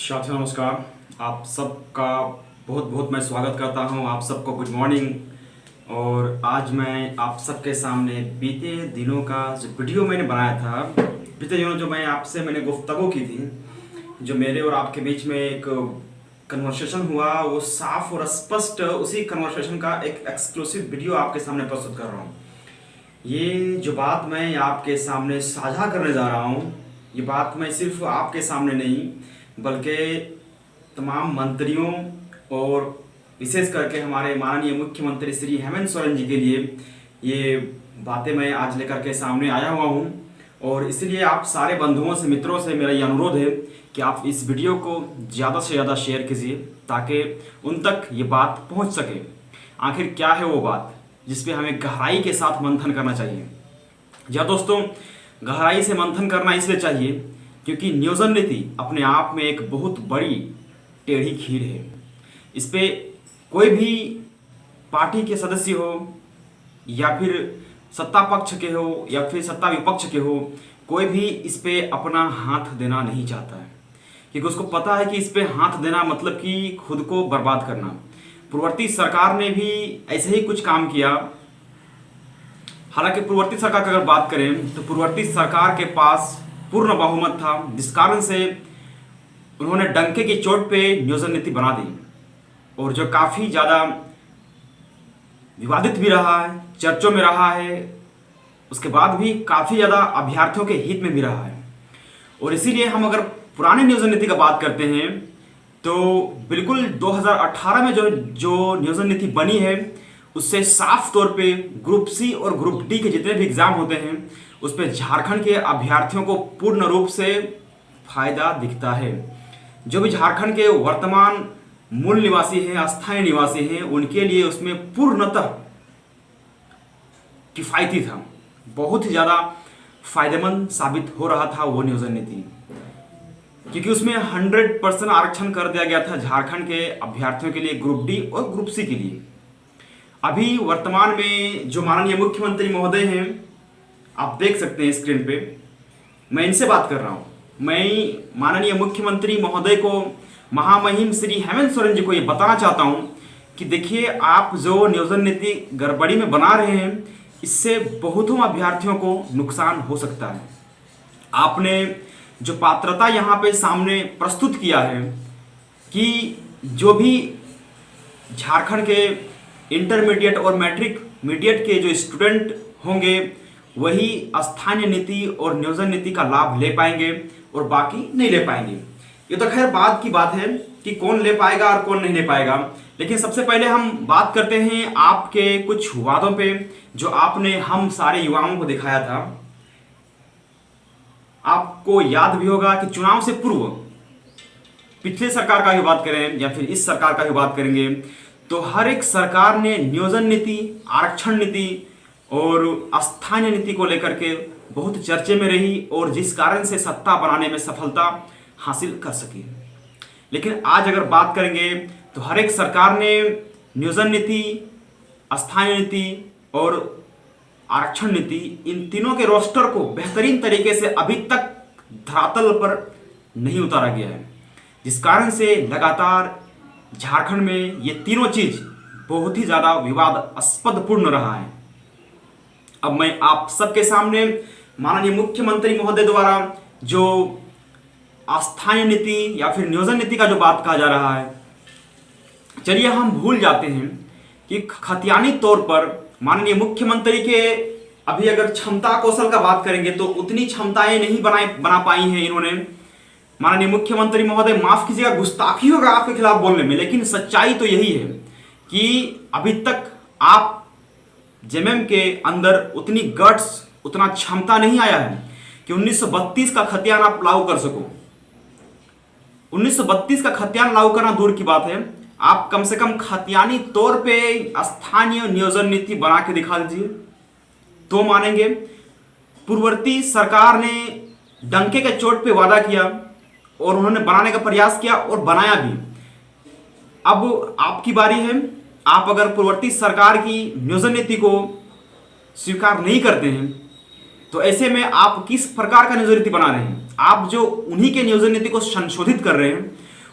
साथियों नमस्कार। आप सबका बहुत बहुत मैं स्वागत करता हूं। आप सबको गुड मॉर्निंग। और आज मैं आप सबके सामने बीते दिनों का जो वीडियो मैंने बनाया था, बीते दिनों जो मैंने गुफ्तगू की थी, जो मेरे और आपके बीच में एक कन्वर्सेशन हुआ, वो साफ और स्पष्ट उसी कन्वर्सेशन का एक एक्सक्लूसिव वीडियो आपके सामने प्रस्तुत कर रहा हूँ। ये जो बात मैं आपके सामने साझा करने जा रहा हूँ, ये बात मैं सिर्फ आपके सामने नहीं बल्कि तमाम मंत्रियों और विशेष करके हमारे माननीय मुख्यमंत्री श्री हेमंत सोरेन जी के लिए ये बातें मैं आज लेकर के सामने आया हुआ हूँ। और इसलिए आप सारे बंधुओं से, मित्रों से मेरा ये अनुरोध है कि आप इस वीडियो को ज़्यादा से ज़्यादा शेयर कीजिए ताकि उन तक ये बात पहुँच सके। आखिर क्या है वो बात जिस पे हमें गहराई के साथ मंथन करना चाहिए। जी दोस्तों, गहराई से मंथन करना इसलिए चाहिए क्योंकि नियोजन नीति अपने आप में एक बहुत बड़ी टेढ़ी खीर है। इस पे कोई भी पार्टी के सदस्य हो या फिर सत्ता पक्ष के हो या फिर सत्ता विपक्ष के हो, कोई भी इस पे अपना हाथ देना नहीं चाहता है क्योंकि उसको पता है कि इस पे हाथ देना मतलब कि खुद को बर्बाद करना। पूर्ववर्ती सरकार ने भी ऐसे ही कुछ काम किया। हालांकि पूर्ववर्ती सरकार की अगर बात करें तो पूर्ववर्ती सरकार के पास पूर्ण बहुमत था, जिस कारण से उन्होंने डंके की चोट पे नियोजन नीति बना दी और जो काफ़ी ज़्यादा विवादित भी रहा है, चर्चों में रहा है, उसके बाद भी काफ़ी ज़्यादा अभ्यर्थियों के हित में भी रहा है। और इसीलिए हम अगर पुराने नियोजन नीति का बात करते हैं तो बिल्कुल 2018 में जो नियोजन नीति बनी है उससे साफ तौर पे ग्रुप सी और ग्रुप डी के जितने भी एग्जाम होते हैं उस पर झारखंड के अभ्यर्थियों को पूर्ण रूप से फायदा दिखता है। जो भी झारखंड के वर्तमान मूल निवासी हैं, अस्थायी निवासी हैं, उनके लिए उसमें पूर्णतः किफ़ायती था, बहुत ही ज़्यादा फायदेमंद साबित हो रहा था वो नियोजन नीति, क्योंकि उसमें 100% आरक्षण कर दिया गया था झारखंड के अभ्यर्थियों के लिए, ग्रुप डी और ग्रुप सी के लिए। अभी वर्तमान में जो माननीय मुख्यमंत्री महोदय हैं, आप देख सकते हैं स्क्रीन पे, मैं इनसे बात कर रहा हूँ। मैं माननीय मुख्यमंत्री महोदय को, महामहिम श्री हेमंत सोरेन जी को ये बताना चाहता हूँ कि देखिए, आप जो नियोजन नीति गड़बड़ी में बना रहे हैं, इससे बहुतों अभ्यर्थियों को नुकसान हो सकता है। आपने जो पात्रता यहाँ पे सामने प्रस्तुत किया है कि जो भी झारखंड के इंटरमीडिएट और मीडिएट के जो स्टूडेंट होंगे वही स्थानीय नीति और नियोजन नीति का लाभ ले पाएंगे और बाकी नहीं ले पाएंगे। ये तो खैर बाद की बात है कि कौन ले पाएगा और कौन नहीं ले पाएगा, लेकिन सबसे पहले हम बात करते हैं आपके कुछ वादों पे जो आपने हम सारे युवाओं को दिखाया था। आपको याद भी होगा कि चुनाव से पूर्व पिछले सरकार का भी बात करें या फिर इस सरकार का भी बात करेंगे तो हर एक सरकार ने नियोजन नीति, आरक्षण नीति और स्थानीय नीति को लेकर के बहुत चर्चे में रही और जिस कारण से सत्ता बनाने में सफलता हासिल कर सकी। लेकिन आज अगर बात करेंगे तो हर एक सरकार ने नियोजन नीति, स्थानीय नीति और आरक्षण नीति, इन तीनों के रोस्टर को बेहतरीन तरीके से अभी तक धरातल पर नहीं उतारा गया है, जिस कारण से लगातार झारखंड में ये तीनों चीज बहुत ही ज्यादा विवादास्पद पूर्ण रहा है। अब मैं आप सबके सामने माननीय मुख्यमंत्री महोदय द्वारा जो स्थानीय नीति या फिर नियोजन नीति का जो बात कहा जा रहा है, चलिए हम भूल जाते हैं कि खतियानी तौर पर माननीय मुख्यमंत्री के अभी अगर क्षमता कौशल का बात करेंगे तो उतनी क्षमताएं नहीं बना पाई हैं इन्होंने। माननीय मुख्यमंत्री महोदय, माफ कीजिएगा, गुस्ताखी होगा आपके खिलाफ बोलने में, लेकिन सच्चाई तो यही है कि अभी तक आप जेएमएम के अंदर उतनी गट्स, उतना क्षमता नहीं आया है कि 1932 का खतियान आप लागू कर सको। 1932 का खतियान लागू करना दूर की बात है, आप कम से कम खतियानी तौर पे स्थानीय नियोजन नीति बना के दिखा दीजिए तो मानेंगे। पूर्ववर्ती सरकार ने डंके के चोट पे वादा किया और उन्होंने बनाने का प्रयास किया और बनाया भी। अब आपकी बारी है। आप अगर पूर्ववर्ती सरकार की नियोजन नीति को स्वीकार नहीं करते हैं तो ऐसे में आप किस प्रकार का नियोजन नीति बना रहे हैं? आप जो उन्हीं के नियोजन नीति को संशोधित कर रहे हैं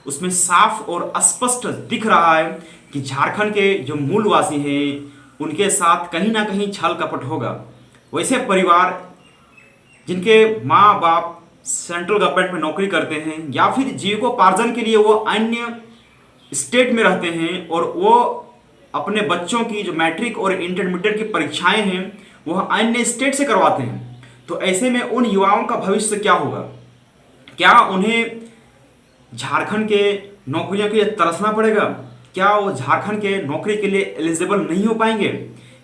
उसमें साफ और स्पष्ट दिख रहा है कि झारखंड के जो मूलवासी हैं उनके साथ कहीं ना कहीं छल कपट होगा। वैसे परिवार जिनके माँ बाप सेंट्रल गवर्नमेंट में नौकरी करते हैं या फिर जीविकोपार्जन के लिए वो अन्य स्टेट में रहते हैं और वो अपने बच्चों की जो मैट्रिक और इंटरमीडिएट की परीक्षाएं हैं वह अन्य स्टेट से करवाते हैं, तो ऐसे में उन युवाओं का भविष्य क्या होगा? क्या उन्हें झारखंड के नौकरियों के लिए तरसना पड़ेगा? क्या वो झारखंड के नौकरी के लिए एलिजिबल नहीं हो पाएंगे?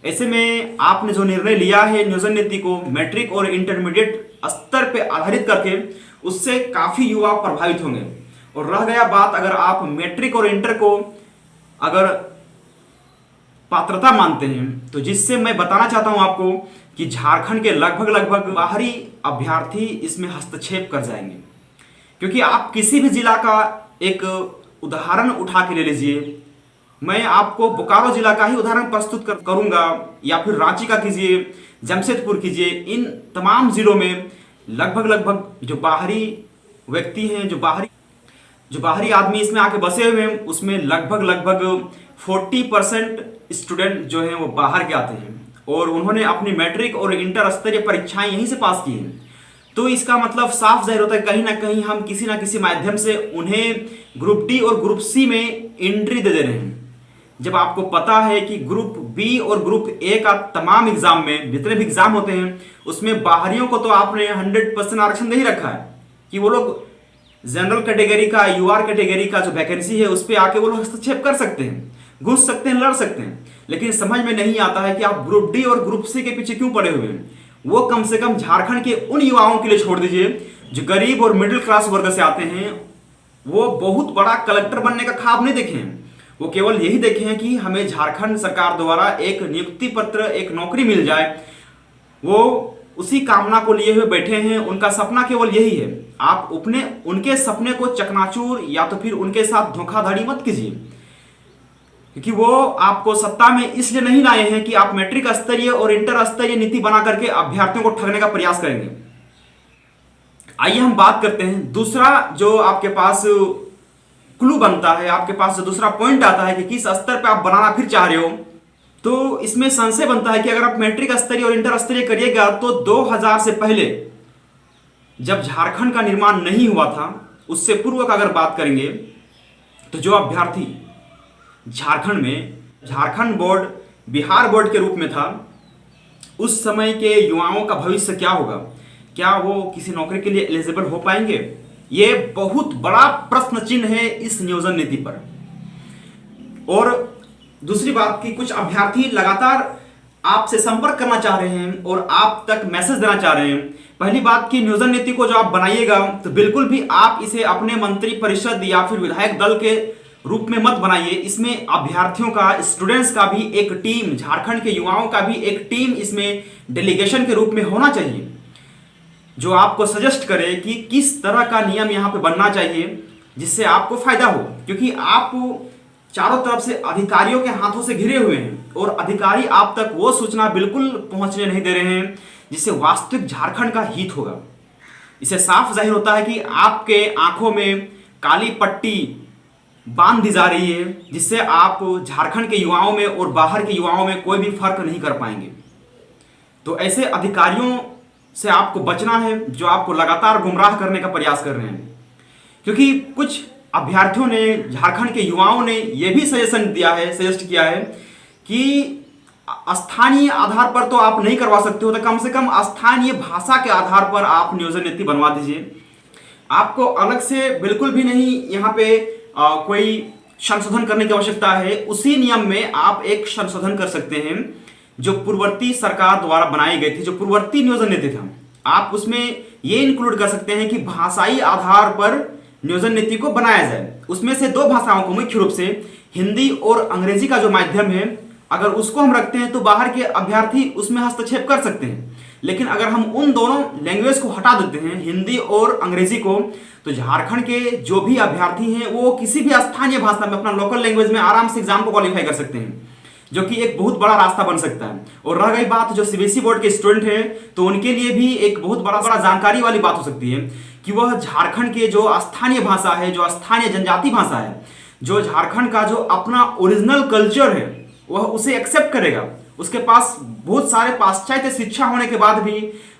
ऐसे में आपने जो निर्णय लिया है नियोजन नीति को मैट्रिक और इंटरमीडिएट स्तर पे आधारित करके, उससे काफी युवा प्रभावित होंगे। और रह गया बात, अगर आप मैट्रिक और इंटर को अगर पात्रता मानते हैं, तो जिससे मैं बताना चाहता हूं आपको कि झारखंड के लगभग बाहरी अभ्यर्थी इसमें हस्तक्षेप कर जाएंगे। क्योंकि आप किसी भी जिला का एक उदाहरण उठा के ले लीजिए, मैं आपको बोकारो जिला का ही उदाहरण प्रस्तुत करूंगा, या फिर रांची का कीजिए, जमशेदपुर कीजिए, इन तमाम जिलों में लगभग जो बाहरी व्यक्ति हैं, जो बाहरी आदमी इसमें आके बसे हुए हैं, उसमें लगभग 40% स्टूडेंट जो हैं वो बाहर के आते हैं और उन्होंने अपनी मैट्रिक और इंटर स्तरीय परीक्षाएं यहीं से पास की हैं। तो इसका मतलब साफ जाहिर होता है कहीं ना कहीं हम किसी ना किसी माध्यम से उन्हें ग्रुप डी और ग्रुप सी में एंट्री दे रहे हैं। जब आपको पता है कि ग्रुप बी और ग्रुप ए का तमाम एग्जाम में जितने भी एग्जाम होते हैं उसमें बाहरियों को तो आपने 100% आरक्षण नहीं रखा है कि वो लोग जनरल कैटेगरी का, यूआर कैटेगरी का जो वैकेंसी है उस पर आके वो लोग हस्तक्षेप कर सकते हैं, घुस सकते हैं, लड़ सकते हैं। लेकिन समझ में नहीं आता है कि आप ग्रुप डी और ग्रुप सी के पीछे क्यों पड़े हुए हैं। वो कम से कम झारखंड के उन युवाओं के लिए छोड़ दीजिए जो गरीब और मिडिल क्लास वर्ग से आते हैं। वो बहुत बड़ा कलेक्टर बनने का ख्वाब नहीं देखे हैं, वो केवल यही देखे हैं कि हमें झारखंड सरकार द्वारा एक नियुक्ति पत्र, एक नौकरी मिल जाए। वो उसी कामना को लिए हुए बैठे हैं, उनका सपना केवल यही है। आप उनके सपने को चकनाचूर या तो फिर उनके साथ धोखाधड़ी मत कीजिए, क्योंकि वो आपको सत्ता में इसलिए नहीं लाए हैं कि आप मैट्रिक स्तरीय और इंटर स्तरीय नीति बना करके अभ्यर्थियों को ठगने का प्रयास करेंगे। आइए हम बात करते हैं दूसरा जो आपके पास क्लू बनता है, आपके पास जो दूसरा पॉइंट आता है कि किस स्तर पे आप बनाना फिर चाह रहे हो। तो इसमें संशय बनता है कि अगर आप मैट्रिक स्तरीय और इंटर स्तरीय करिएगा तो 2000 से पहले जब झारखंड का निर्माण नहीं हुआ था, उससे पूर्व का अगर बात करेंगे तो जो अभ्यर्थी झारखंड में झारखंड बोर्ड बिहार बोर्ड के रूप में था, उस समय के युवाओं का भविष्य क्या होगा? क्या वो किसी नौकरी के लिए एलिजिबल हो पाएंगे? ये बहुत बड़ा प्रश्न चिन्ह है इस नियोजन नीति पर। और दूसरी बात कि कुछ अभ्यर्थी लगातार आपसे संपर्क करना चाह रहे हैं और आप तक मैसेज देना चाह रहे हैं। पहली बात कि नियोजन नीति को जो आप बनाइएगा तो बिल्कुल भी आप इसे अपने मंत्री परिषद या फिर विधायक दल के रूप में मत बनाइए। इसमें अभ्यर्थियों का, स्टूडेंट्स का भी एक टीम, झारखंड के युवाओं का भी एक टीम इसमें डेलीगेशन के रूप में होना चाहिए, जो आपको सजेस्ट करे कि किस तरह का नियम यहाँ पे बनना चाहिए जिससे आपको फायदा हो। क्योंकि आप चारों तरफ से अधिकारियों के हाथों से घिरे हुए हैं और अधिकारी आप तक वो सूचना बिल्कुल पहुंचने नहीं दे रहे हैं जिससे वास्तविक झारखंड का हित होगा। इससे साफ जाहिर होता है कि आपके आंखों में काली पट्टी बांध दी जा रही है, जिससे आप झारखंड के युवाओं में और बाहर के युवाओं में कोई भी फर्क नहीं कर पाएंगे। तो ऐसे अधिकारियों से आपको बचना है जो आपको लगातार गुमराह करने का प्रयास कर रहे हैं। क्योंकि कुछ अभ्यर्थियों ने, झारखंड के युवाओं ने यह भी सजेस्ट किया है कि स्थानीय आधार पर तो आप नहीं करवा सकते हो, तो कम से कम स्थानीय भाषा के आधार पर आप नियोजन नीति बनवा दीजिए। आपको अलग से बिल्कुल भी नहीं यहाँ पे कोई संशोधन करने की आवश्यकता है। उसी नियम में आप एक संशोधन कर सकते हैं जो पूर्ववर्ती सरकार द्वारा बनाई गई थी, जो पूर्ववर्ती नियोजन नीति था। आप उसमें ये इंक्लूड कर सकते हैं कि भाषाई आधार पर नियोजन नीति को बनाया जाए। उसमें से दो भाषाओं को, मुख्य रूप से हिंदी और अंग्रेजी का जो माध्यम है, अगर उसको हम रखते हैं तो बाहर के अभ्यर्थी उसमें हस्तक्षेप कर सकते हैं। लेकिन अगर हम उन दोनों लैंग्वेज को हटा देते हैं, हिंदी और अंग्रेजी को, तो झारखंड के जो भी अभ्यर्थी हैं वो किसी भी स्थानीय भाषा में, अपना लोकल लैंग्वेज में आराम से एग्जाम को क्वालिफाई कर सकते हैं, जो कि एक बहुत बड़ा रास्ता बन सकता है। और रह गई बात जो सीबीएसई बोर्ड के स्टूडेंट हैं, तो उनके लिए भी एक बहुत बड़ा जानकारी वाली बात हो सकती है कि वह झारखंड के जो स्थानीय भाषा है, जो स्थानीय जनजाति भाषा है, जो झारखंड का जो अपना ओरिजिनल कल्चर है, वह उसे एक्सेप्ट करेगा। उसके पास बहुत सारे पाश्चात्य शिक्षा होने के बाद भी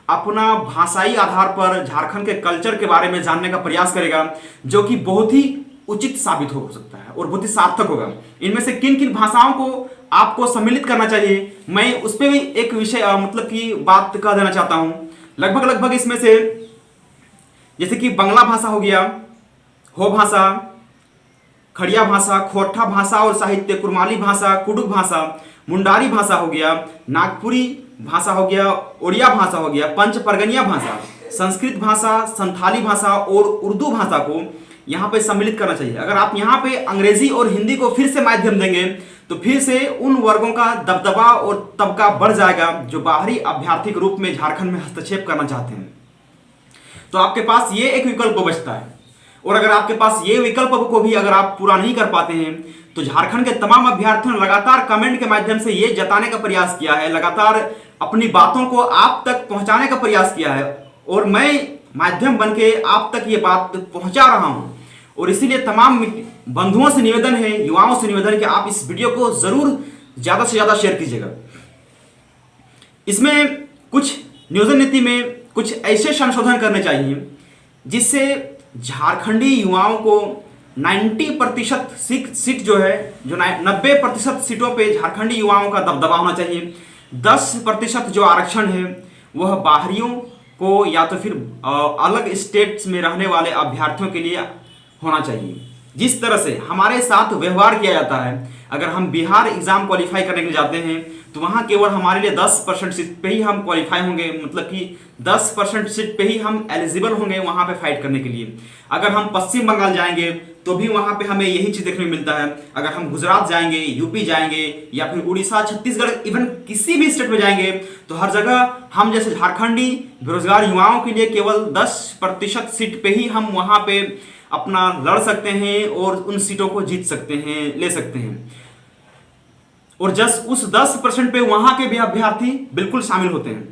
अपना भाषाई आधार पर झारखंड के कल्चर के बारे में जानने का प्रयास करेगा, जो कि बहुत ही उचित साबित हो सकता है और बहुत ही सार्थक होगा। इनमें से किन किन भाषाओं को आपको सम्मिलित करना चाहिए, मैं उस पर भी एक विषय मतलब कि बात कह देना चाहता हूं। लगभग इसमें से जैसे कि बंगला भाषा हो गया, हो भाषा, खड़िया भाषा, खोरठा भाषा और साहित्य, कुरमाली भाषा, कुडुक भाषा, मुंडारी भाषा हो गया, नागपुरी भाषा हो गया, ओडिया भाषा हो गया, पंच परगनिया भाषा, संस्कृत भाषा, संथाली भाषा और उर्दू भाषा को यहाँ पे सम्मिलित करना चाहिए। अगर आप यहाँ पे अंग्रेजी और हिंदी को फिर से माध्यम देंगे तो फिर से उन वर्गों का दबदबा और तबका बढ़ जाएगा जो बाहरी अभ्यर्थी के रूप में झारखंड में हस्तक्षेप करना चाहते हैं। तो आपके पास ये एक विकल्प बचता है, और अगर आपके पास ये विकल्प को भी अगर आप पूरा नहीं कर पाते हैं तो झारखंड के तमाम अभ्यर्थियों ने लगातार कमेंट के माध्यम से ये जताने का प्रयास किया है, लगातार अपनी बातों को आप तक पहुंचाने का प्रयास किया है, और मैं माध्यम बन के आप तक ये बात पहुंचा रहा हूं। और इसीलिए तमाम बंधुओं से निवेदन है, युवाओं से निवेदन है कि आप इस वीडियो को जरूर ज्यादा से ज्यादा शेयर कीजिएगा। इसमें कुछ नियोजन नीति में कुछ ऐसे संशोधन करने चाहिए जिससे झारखंडी युवाओं को 90% सीट जो है, जो 90% सीटों पे झारखंडी युवाओं का दबदबा होना चाहिए। 10% जो आरक्षण है वह बाहरियों को या तो फिर अलग स्टेट्स में रहने वाले अभ्यर्थियों के लिए होना चाहिए। जिस तरह से हमारे साथ व्यवहार किया जाता है, अगर हम बिहार एग्जाम क्वालिफाई करने के लिए जाते हैं तो वहाँ केवल हमारे लिए 10% सीट पे ही हम क्वालिफाई होंगे, मतलब कि 10% सीट पे ही हम एलिजिबल होंगे वहाँ पे फाइट करने के लिए। अगर हम पश्चिम बंगाल जाएंगे तो भी वहाँ पे हमें यही चीज़ देखने को मिलता है। अगर हम गुजरात जाएंगे, यूपी जाएंगे या फिर उड़ीसा, छत्तीसगढ़, इवन किसी भी स्टेट में जाएंगे तो हर जगह हम जैसे झारखंडी बेरोजगार युवाओं के लिए केवल 10% सीट पे ही हम वहाँ पे अपना लड़ सकते हैं और उन सीटों को जीत सकते हैं, ले सकते हैं। और जस्ट उस 10% पे वहां के भी अभ्यर्थी बिल्कुल शामिल होते हैं।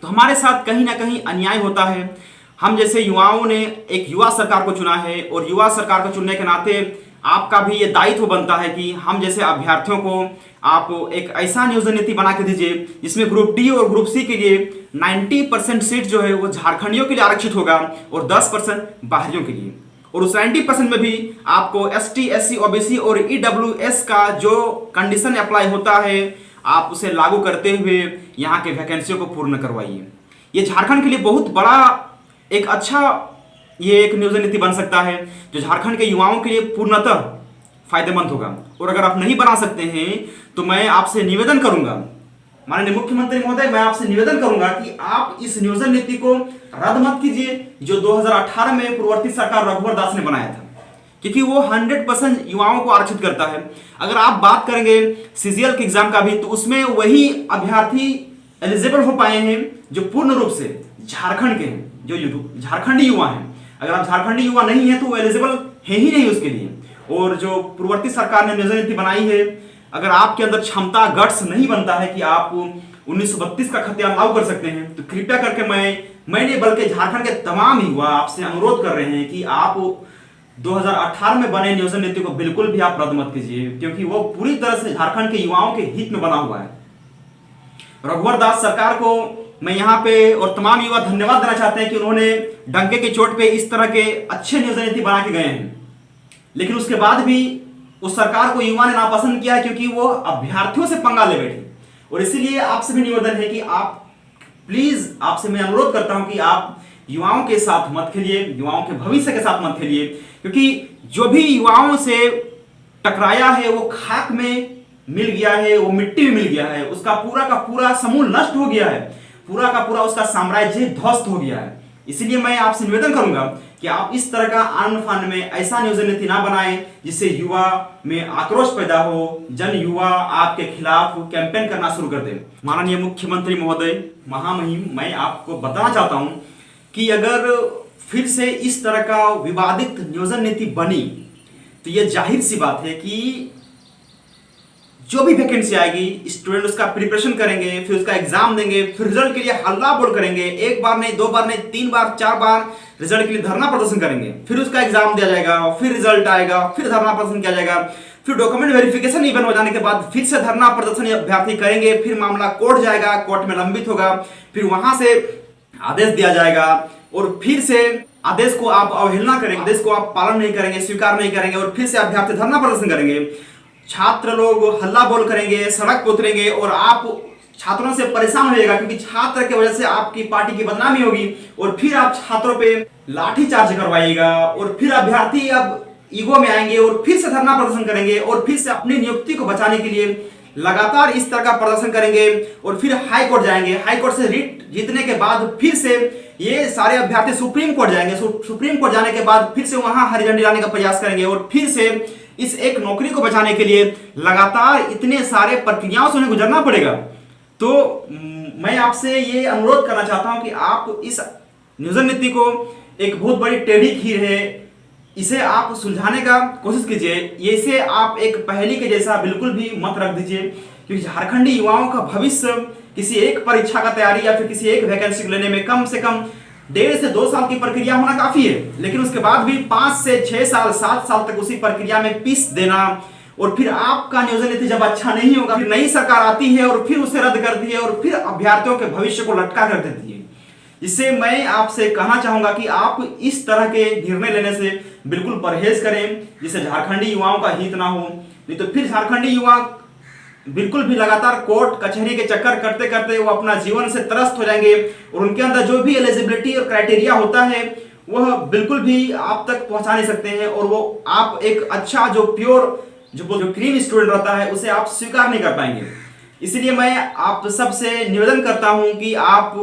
तो हमारे साथ कहीं ना कहीं अन्याय होता है। हम जैसे युवाओं ने एक युवा सरकार को चुना है, और युवा सरकार को चुनने के नाते आपका भी ये दायित्व बनता है कि हम जैसे अभ्यर्थियों को आप एक ऐसा नियोजन नीति बना के दीजिए जिसमें ग्रुप डी और ग्रुप सी के लिए 90% सीट जो है वो झारखंडियों के लिए आरक्षित होगा और 10% बाहरियों के लिए। और उस 90% में भी आपको एसटी, एससी, ओबीसी और ईडब्ल्यूएस का जो कंडीशन अप्लाई होता है आप उसे लागू करते हुए यहाँ के वैकेंसियों को पूर्ण करवाइए। ये झारखंड के लिए बहुत बड़ा एक अच्छा ये एक नियोजन नीति बन सकता है जो झारखंड के युवाओं के लिए पूर्णतः फायदेमंद होगा। और अगर आप नहीं बना सकते हैं तो मैं आपसे निवेदन करूंगा, माननीय मुख्यमंत्री महोदय, मैं आपसे निवेदन करूंगा कि आप इस नियोजन नीति को रद्द मत कीजिए जो 2018 में पूर्ववर्ती सरकार रघुवर दास ने बनाया था, क्योंकि वो 100% युवाओं को आरक्षित करता है। अगर आप बात करेंगे सीजीएल के एग्जाम का भी तो उसमें वही अभ्यर्थी एलिजिबल हो पाए हैं जो पूर्ण रूप से झारखंड के हैं, जो झारखंडी युवा हैं। अगर आप झारखंडी युवा नहीं है तो वो एलिजिबल है ही नहीं उसके लिए। और जो पूर्ववर्ती सरकार ने नियोजन नीति बनाई है, अगर आपके अंदर क्षमता, गट्स नहीं बनता है कि आप 1932 का खतियान लागू कर सकते हैं तो कृपया करके मैंने बल्कि झारखंड के तमाम युवा आपसे अनुरोध कर रहे हैं कि आप 2018 में बने नियोजन नीति को बिल्कुल भी आप रद्द मत कीजिए, क्योंकि वो पूरी तरह से झारखंड के युवाओं के हित में बना हुआ है। रघुवर दास सरकार को मैं यहाँ पे और तमाम युवा धन्यवाद देना चाहते हैं कि उन्होंने डंके की चोट पे इस तरह के अच्छे नियोजन नीति बना के गए हैं। लेकिन उसके बाद भी उस सरकार को युवा ने नापसंद किया है क्योंकि वो अभ्यर्थियों से पंगा ले बैठी। और इसीलिए आपसे भी निवेदन है कि आप प्लीज, आपसे मैं अनुरोध करता हूं कि आप युवाओं के साथ मत खेलिए, युवाओं के भविष्य के साथ मत खेलिए, क्योंकि जो भी युवाओं से टकराया है वो खाक में मिल गया है, वो मिट्टी में मिल गया है, उसका पूरा का पूरा समूल नष्ट हो गया है, पूरा का पूरा उसका साम्राज्य ध्वस्त हो गया है। इसलिए मैं आपसे निवेदन करूंगा कि आप इस तरह का आन फान में ऐसा नियोजन नीति ना बनाएं जिससे युवा में आक्रोश पैदा हो, जन युवा आपके खिलाफ कैंपेन करना शुरू कर दे। माननीय मुख्यमंत्री महोदय, महामहिम, मैं आपको बताना चाहता हूं कि अगर फिर से इस तरह का विवादित नियोजन नीति बनी तो यह जाहिर सी बात है कि जो भी वैकेंसी आएगी स्टूडेंट उसका प्रिपरेशन करेंगे, फिर उसका एग्जाम देंगे, फिर रिजल्ट के लिए हल्ला बोल करेंगे, एक बार नहीं, दो बार नहीं, 3 बार 4 बार रिजल्ट के लिए धरना प्रदर्शन करेंगे, फिर उसका एग्जाम दिया जाएगा, फिर रिजल्ट आएगा, फिर धरना प्रदर्शन किया जाएगा, फिर डॉक्यूमेंट वेरिफिकेशन इवन हो जाने के बाद फिर से धरना प्रदर्शन अभ्यर्थी करेंगे, फिर मामला कोर्ट जाएगा, कोर्ट में लंबित होगा, फिर वहां से आदेश दिया जाएगा और फिर से आदेश को आप अवहेलना करेंगे, आदेश को आप पालन नहीं करेंगे, स्वीकार नहीं करेंगे और फिर से अभ्यर्थी धरना प्रदर्शन करेंगे, छात्र लोग हल्ला बोल करेंगे, सड़क पर उतरेंगे और आप छात्रों से परेशान होइएगा क्योंकि छात्र की वजह से आपकी पार्टी की बदनामी होगी और फिर आप छात्रों पे लाठी चार्ज करवाइएगा और फिर अभ्यर्थी अब ईगो में आएंगे और फिर से धरना प्रदर्शन करेंगे और फिर से अपनी नियुक्ति को बचाने के लिए लगातार इस तरह का प्रदर्शन करेंगे और फिर हाई कोर्ट जाएंगे, हाई कोर्ट से रिट जीतने के बाद फिर से ये सारे अभ्यर्थी सुप्रीम कोर्ट जाएंगे, सुप्रीम कोर्ट जाने के बाद फिर से वहां हरी झंडी लाने का प्रयास करेंगे और फिर से इस एक नौकरी को बचाने के लिए लगातार इतने सारे प्रक्रियाओं से उन्हें गुजरना पड़ेगा। तो मैं आपसे ये अनुरोध करना चाहता हूं कि आप इस नियोजन नीति को एक बहुत बड़ी टेढ़ी खीर है, इसे आप सुलझाने का कोशिश कीजिए, इसे आप एक पहेली के जैसा बिल्कुल भी मत रख दीजिए क्योंकि झारखंडी युवाओं का भविष्य किसी एक परीक्षा का तैयारी या फिर किसी एक वैकेंसी को लेने में कम से कम 1.5 से 2 साल की प्रक्रिया होना काफी है, लेकिन उसके बाद भी 5 से 6 साल 7 साल तक उसी प्रक्रिया में पीस देना और फिर आपका नियोजन नीति जब अच्छा नहीं होगा फिर नई सरकार आती है और फिर उसे रद्द करती है और फिर अभ्यर्थियों के भविष्य को लटका कर देती है। इससे मैं आपसे कहना चाहूंगा कि आप इस तरह के निर्णय लेने से बिल्कुल परहेज करें जिससे झारखंडी युवाओं का हित ना हो, नहीं तो फिर झारखंडी युवा बिल्कुल भी लगातार कोर्ट कचहरी के चक्कर करते करते वो अपना जीवन से त्रस्त हो जाएंगे और उनके अंदर जो भी एलिजिबिलिटी और क्राइटेरिया होता है वह बिल्कुल भी आप तक पहुंचा नहीं सकते हैं और वो आप एक अच्छा जो प्योर जो क्लीन स्टूडेंट रहता है उसे आप स्वीकार नहीं कर पाएंगे। इसलिए मैं आप सबसे निवेदन करता हूं कि आप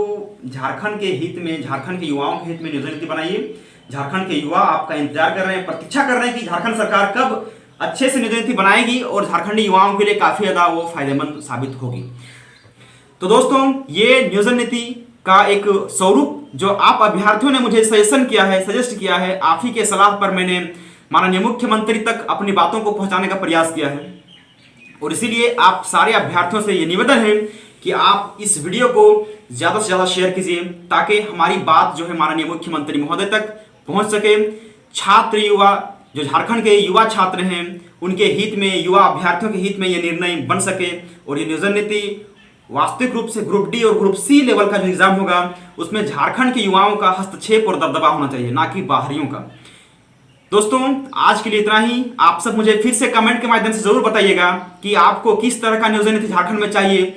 झारखंड के हित में, झारखंड के युवाओं के हित में नियोजन नीति बनाइए। झारखंड के युवा आपका इंतजार कर रहे हैं, प्रतीक्षा कर रहे हैं कि झारखंड सरकार कब अच्छे से नियोजन नीति बनाएगी और झारखंडी युवाओं के लिए काफी ज्यादा वो फायदेमंद साबित होगी। तो दोस्तों ये नियोजन नीति का एक स्वरूप जो आप अभ्यर्थियों ने मुझे सजेशन किया है, सजेस्ट किया है, आप ही के सलाह पर मैंने माननीय मुख्यमंत्री तक अपनी बातों को पहुंचाने का प्रयास किया है और इसीलिए आप सारे अभ्यर्थियों से ये निवेदन है कि आप इस वीडियो को ज्यादा से ज्यादा शेयर कीजिए ताकि हमारी बात जो है माननीय मुख्यमंत्री महोदय तक पहुंच सके। छात्र युवा जो झारखंड के युवा छात्र हैं उनके हित में, युवा अभ्यर्थियों के हित में ये निर्णय बन सके और ये नियोजन नीति वास्तविक रूप से ग्रुप डी और ग्रुप सी लेवल का जो एग्जाम होगा उसमें झारखंड के युवाओं का हस्तक्षेप और दबदबा होना चाहिए, ना कि बाहरियों का। दोस्तों आज के लिए इतना ही। आप सब मुझे फिर से कमेंट के माध्यम से जरूर बताइएगा कि आपको किस तरह का नियोजन नीति झारखंड में चाहिए।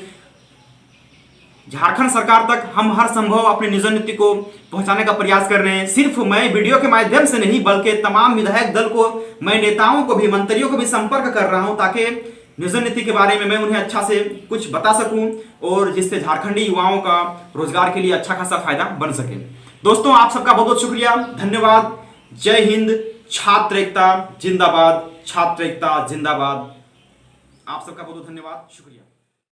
झारखंड सरकार तक हम हर संभव अपनी नियोजन नीति को पहुंचाने का प्रयास कर रहे हैं। सिर्फ मैं वीडियो के माध्यम से नहीं बल्कि तमाम विधायक दल को, मैं नेताओं को भी, मंत्रियों को भी संपर्क कर रहा हूं ताकि नियोजन नीति के बारे में मैं उन्हें अच्छा से कुछ बता सकूं और जिससे झारखंडी युवाओं का रोजगार के लिए अच्छा खासा फायदा बन सके। दोस्तों आप सबका बहुत बहुत शुक्रिया, धन्यवाद। जय हिंद, छात्र एकता जिंदाबाद, छात्र एकता जिंदाबाद। आप सबका बहुत बहुत धन्यवाद, शुक्रिया।